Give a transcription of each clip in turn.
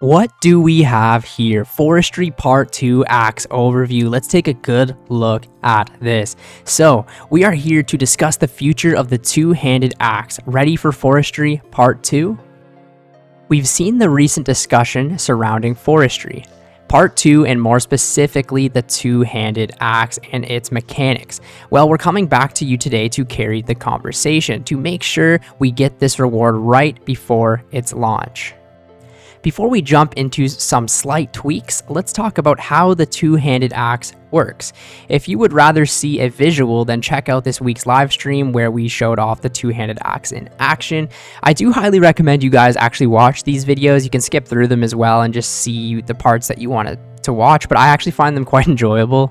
What do we have here? Forestry Part 2 Axe Overview. Let's take a good look at this. So, we are here to discuss the future of the two-handed axe. Ready for Forestry Part 2? We've seen the recent discussion surrounding forestry. Part 2, and more specifically, the two-handed axe and its mechanics. Well, we're coming back to you today to carry the conversation, to make sure we get this reward right before its launch. Before we jump into some slight tweaks, let's talk about how the two-handed axe works. If you would rather see a visual, then check out this week's live stream where we showed off the two-handed axe in action. I do highly recommend you guys actually watch these videos. You can skip through them as well and just see the parts that you wanted to watch, but I actually find them quite enjoyable.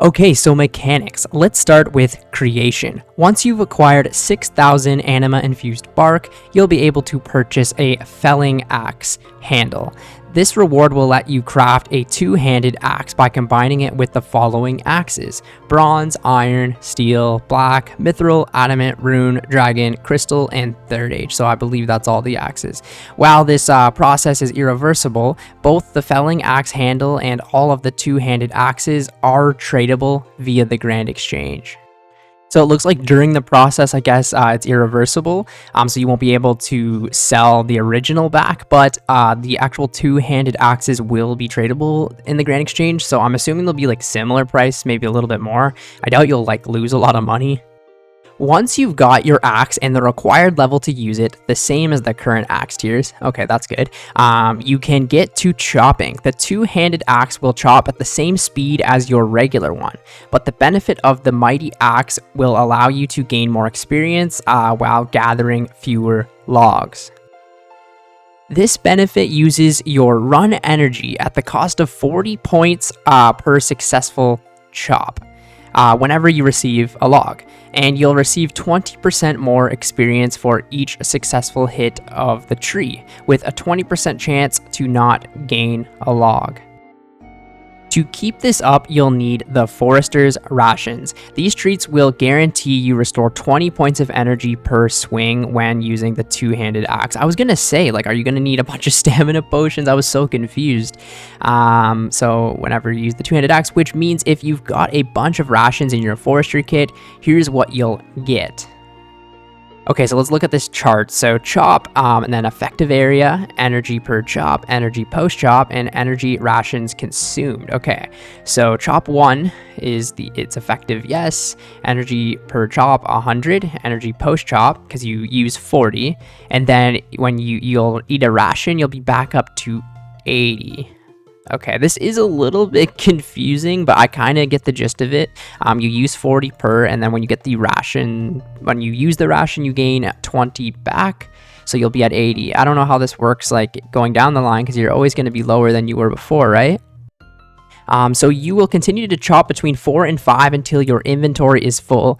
Okay, so mechanics. Let's start with creation. Once you've acquired 6,000 anima-infused bark, you'll be able to purchase a felling axe handle. This reward will let you craft a two-handed axe by combining it with the following axes: bronze, iron, steel, black, mithril, adamant, rune, dragon, crystal, and third age. So I believe that's all the axes. While this process is irreversible, both the felling axe handle and all of the two-handed axes are tradable via the Grand Exchange. So it looks like during the process, I guess it's irreversible, so you won't be able to sell the original back, but the actual two-handed axes will be tradable in the Grand Exchange, so I'm assuming they'll be like similar price, maybe a little bit more. I doubt you'll like lose a lot of money. Once you've got your axe and the required level to use it, the same as the current axe tiers, okay, that's good, you can get to chopping. The two-handed axe will chop at the same speed as your regular one, but the benefit of the mighty axe will allow you to gain more experience while gathering fewer logs. This benefit uses your run energy at the cost of 40 points per successful chop. Whenever you receive a log, and you'll receive 20% more experience for each successful hit of the tree, with a 20% chance to not gain a log. To keep this up, you'll need the Forester's Rations. These treats will guarantee you restore 20 points of energy per swing when using the two-handed axe. I was gonna say, like, are you gonna need a bunch of stamina potions? I was so confused. So whenever you use the two-handed axe, which means if you've got a bunch of rations in your forestry kit, here's what you'll get. Okay, so let's look at this chart. So chop, and then effective area, energy per chop, energy post chop, and energy rations consumed. Okay, so chop 1 is it's effective, yes. Energy per chop 100, energy post chop because you use 40, and then when you'll eat a ration, you'll be back up to 80. Okay, this is a little bit confusing, but I kind of get the gist of it. You use 40 per, and then when you get the ration, when you use the ration, you gain 20 back, so you'll be at 80. I don't know how this works, like, going down the line, because you're always going to be lower than you were before, right? So you will continue to chop between 4 and 5 until your inventory is full.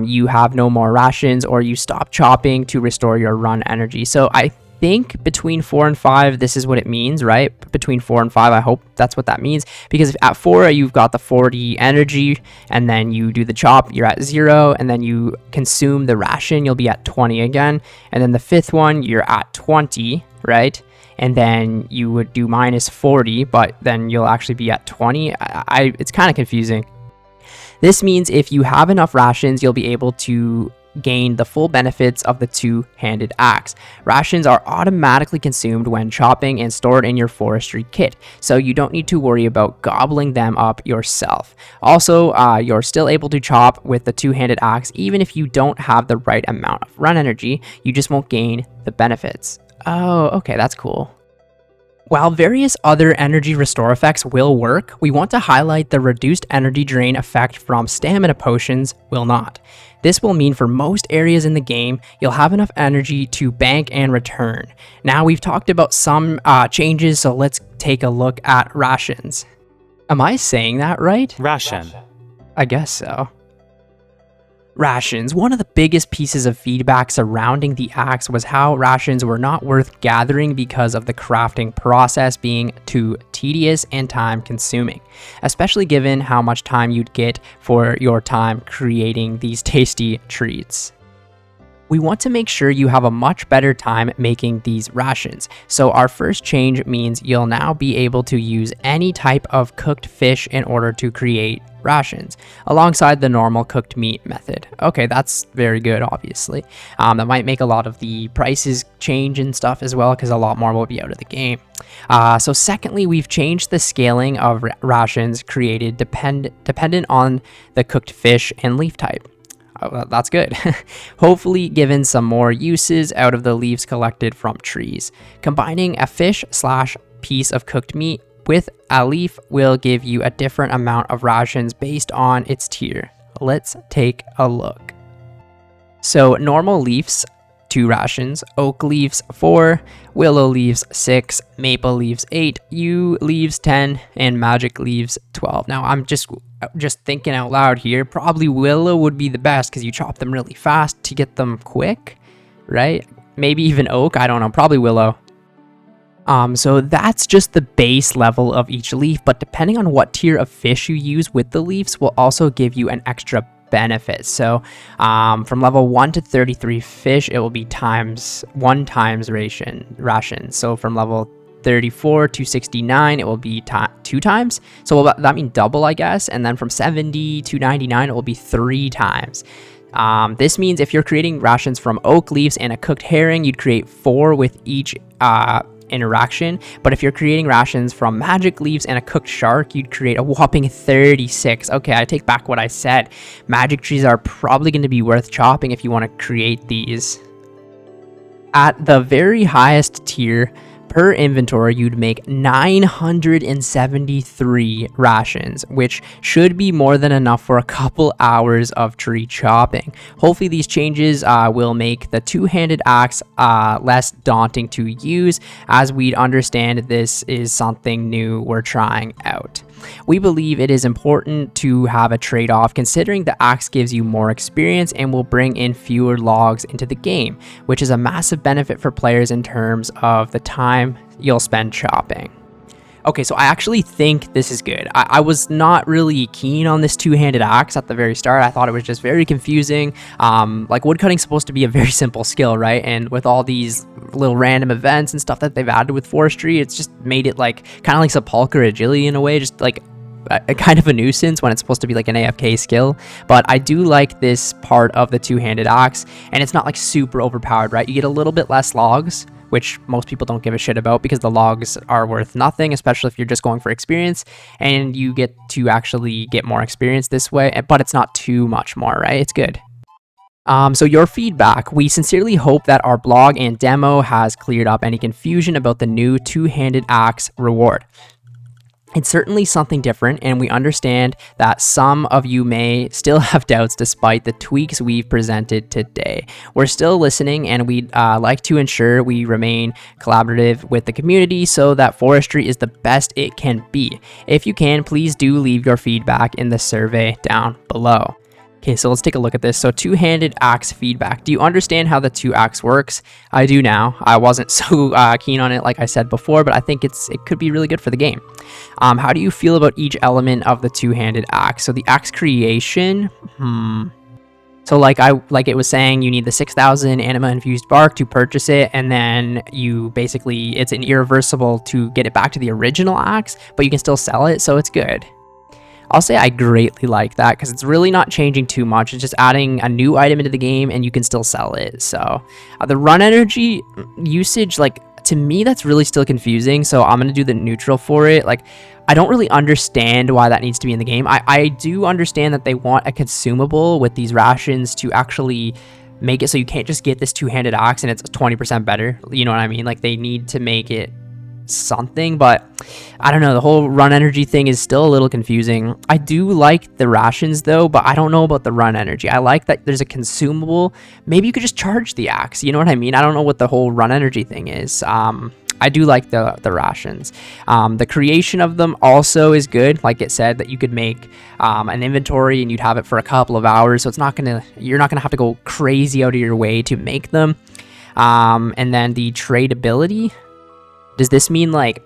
You have no more rations, or you stop chopping to restore your run energy. So I think between 4 and 5, this is what it means, right? Between 4 and 5, I hope that's what that means, because if at 4 you've got the 40 energy, and then you do the chop, you're at 0, and then you consume the ration, you'll be at 20 again, and then the 5th one, you're at 20, right? And then you would do minus 40, but then you'll actually be at 20. It's kind of confusing. This means if you have enough rations, you'll be able to gain the full benefits of the two-handed axe. Rations are automatically consumed when chopping and stored in your forestry kit, so you don't need to worry about gobbling them up yourself. Also, you're still able to chop with the two-handed axe even if you don't have the right amount of run energy. You just won't gain the benefits. Oh, okay, that's cool. While various other energy restore effects will work, we want to highlight the reduced energy drain effect from stamina potions will not. This will mean for most areas in the game, you'll have enough energy to bank and return. Now, we've talked about some changes, so let's take a look at rations. Am I saying that right? Ration. I guess so. Rations. One of the biggest pieces of feedback surrounding the axe was how rations were not worth gathering because of the crafting process being too tedious and time consuming, especially given how much time you'd get for your time creating these tasty treats. We want to make sure you have a much better time making these rations. So our first change means you'll now be able to use any type of cooked fish in order to create rations alongside the normal cooked meat method. Okay, that's very good, obviously. That might make a lot of the prices change and stuff as well, because a lot more will be out of the game. So secondly, we've changed the scaling of rations created dependent on the cooked fish and leaf type. Well, that's good. Hopefully given some more uses out of the leaves collected from trees. Combining a fish / piece of cooked meat with a leaf will give you a different amount of rations based on its tier. Let's take a look. So normal leaves, 2 rations, oak leaves 4, willow leaves 6, maple leaves 8, yew leaves 10, and magic leaves 12. Now I'm just thinking out loud here, probably willow would be the best because you chop them really fast to get them quick, right? Maybe even oak, I don't know, probably willow. So that's just the base level of each leaf, but depending on what tier of fish you use with the leaves will also give you an extra benefit. So from level 1 to 33 fish, it will be one times ration. So from level 34 to 69, it will be 2 times. So will that mean double, I guess? And then from 70 to 99, it will be 3 times. This means if you're creating rations from oak leaves and a cooked herring, you'd create 4 with each interaction. But if you're creating rations from magic leaves and a cooked shark, you'd create a whopping 36. Okay, I take back what I said. Magic trees are probably going to be worth chopping if you want to create these. At the very highest tier per inventory, you'd make 973 rations, which should be more than enough for a couple hours of tree chopping. Hopefully these changes will make the two-handed axe less daunting to use, as we'd understand this is something new we're trying out. We believe it is important to have a trade-off, considering the axe gives you more experience and will bring in fewer logs into the game, which is a massive benefit for players in terms of the time you'll spend chopping. Okay, so I actually think this is good. I was not really keen on this two-handed axe at the very start. I thought it was just very confusing. Like, woodcutting's supposed to be a very simple skill, right? And with all these little random events and stuff that they've added with forestry, it's just made it like kind of like sepulchre agility in a way, just like a kind of a nuisance when it's supposed to be like an AFK skill. But I do like this part of the two-handed axe, and it's not like super overpowered, right? You get a little bit less logs, which most people don't give a shit about because the logs are worth nothing, especially if you're just going for experience, and you get to actually get more experience this way, but it's not too much more, right? It's good. So your feedback. We sincerely hope that our blog and demo has cleared up any confusion about the new two-handed axe reward. It's certainly something different, and we understand that some of you may still have doubts despite the tweaks we've presented today. We're still listening, and we'd like to ensure we remain collaborative with the community so that forestry is the best it can be. If you can, please do leave your feedback in the survey down below. Okay, so let's take a look at this. So two-handed axe feedback. Do you understand how the two axe works? I do now. I wasn't so keen on it like I said before, but I think it could be really good for the game. How do you feel about each element of the two-handed axe? So the axe creation, So like it was saying, you need the 6,000 anima infused bark to purchase it, and then you basically, it's an irreversible to get it back to the original axe, but you can still sell it, so it's good. I'll say I greatly like that because it's really not changing too much. It's just adding a new item into the game and you can still sell it. So the run energy usage, like, to me, that's really still confusing. So I'm going to do the neutral for it. Like, I don't really understand why that needs to be in the game. I do understand that they want a consumable with these rations to actually make it so you can't just get this two-handed axe and it's 20% better. You know what I mean? Like, they need to make it something, but I don't know, the whole run energy thing is still a little confusing. I do like the rations though, but I don't know about the run energy. I like that there's a consumable. Maybe you could just charge the axe, you know what I mean? I don't know what the whole run energy thing is. I do like the rations. The creation of them also is good. Like it said, that you could make an inventory and you'd have it for a couple of hours, so you're not gonna have to go crazy out of your way to make them. And then the tradability. Does this mean like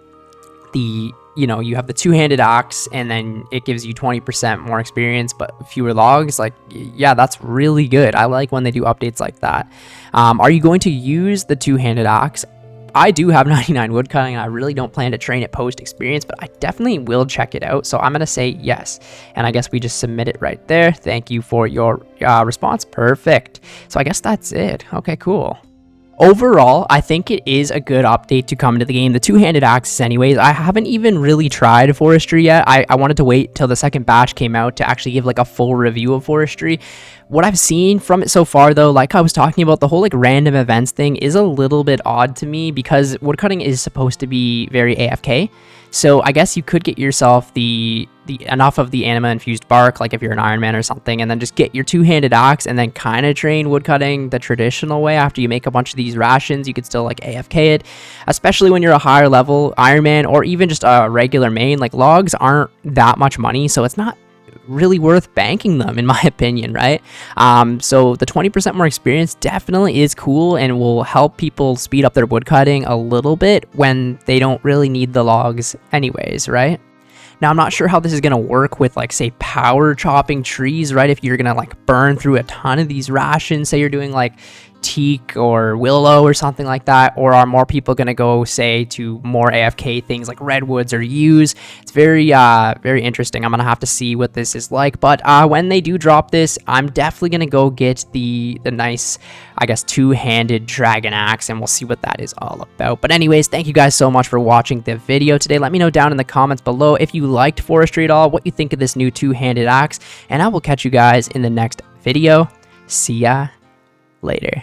the you know, you have the two-handed axe and then it gives you 20% more experience but fewer logs. Like, yeah, that's really good. I like when they do updates like that. Are you going to use the two-handed axe? I do have 99 woodcutting and I really don't plan to train it post experience, but I definitely will check it out. So I'm going to say yes. And I guess we just submit it right there. Thank you for your response. Perfect. So I guess that's it. Okay, cool. Overall, I think it is a good update to come into the game. The two-handed axes anyways, I haven't even really tried forestry yet. I wanted to wait till the second batch came out to actually give like a full review of forestry. What I've seen from it so far though, like I was talking about, the whole like random events thing is a little bit odd to me because woodcutting is supposed to be very AFK. So I guess you could get yourself the enough of the anima infused bark, like if you're an Ironman or something, and then just get your two-handed axe and then kind of train woodcutting the traditional way. After you make a bunch of these rations, you could still like AFK it, especially when you're a higher level Ironman or even just a regular main. Like logs aren't that much money, so it's not really worth banking them in my opinion, right? So the 20% more experience definitely is cool and will help people speed up their woodcutting a little bit when they don't really need the logs anyways, right? Now, I'm not sure how this is going to work with, like, say, power chopping trees, right? If you're going to, like, burn through a ton of these rations, say you're doing, like, teak or willow or something like that, or are more people going to go, say, to more AFK things like redwoods or yews? It's very, very interesting. I'm going to have to see what this is like, but when they do drop this, I'm definitely going to go get the nice, I guess, two-handed dragon axe, and we'll see what that is all about. But anyways, thank you guys so much for watching the video today. Let me know down in the comments below if you liked forestry at all, what you think of this new two-handed axe, and I will catch you guys in the next video. See ya later.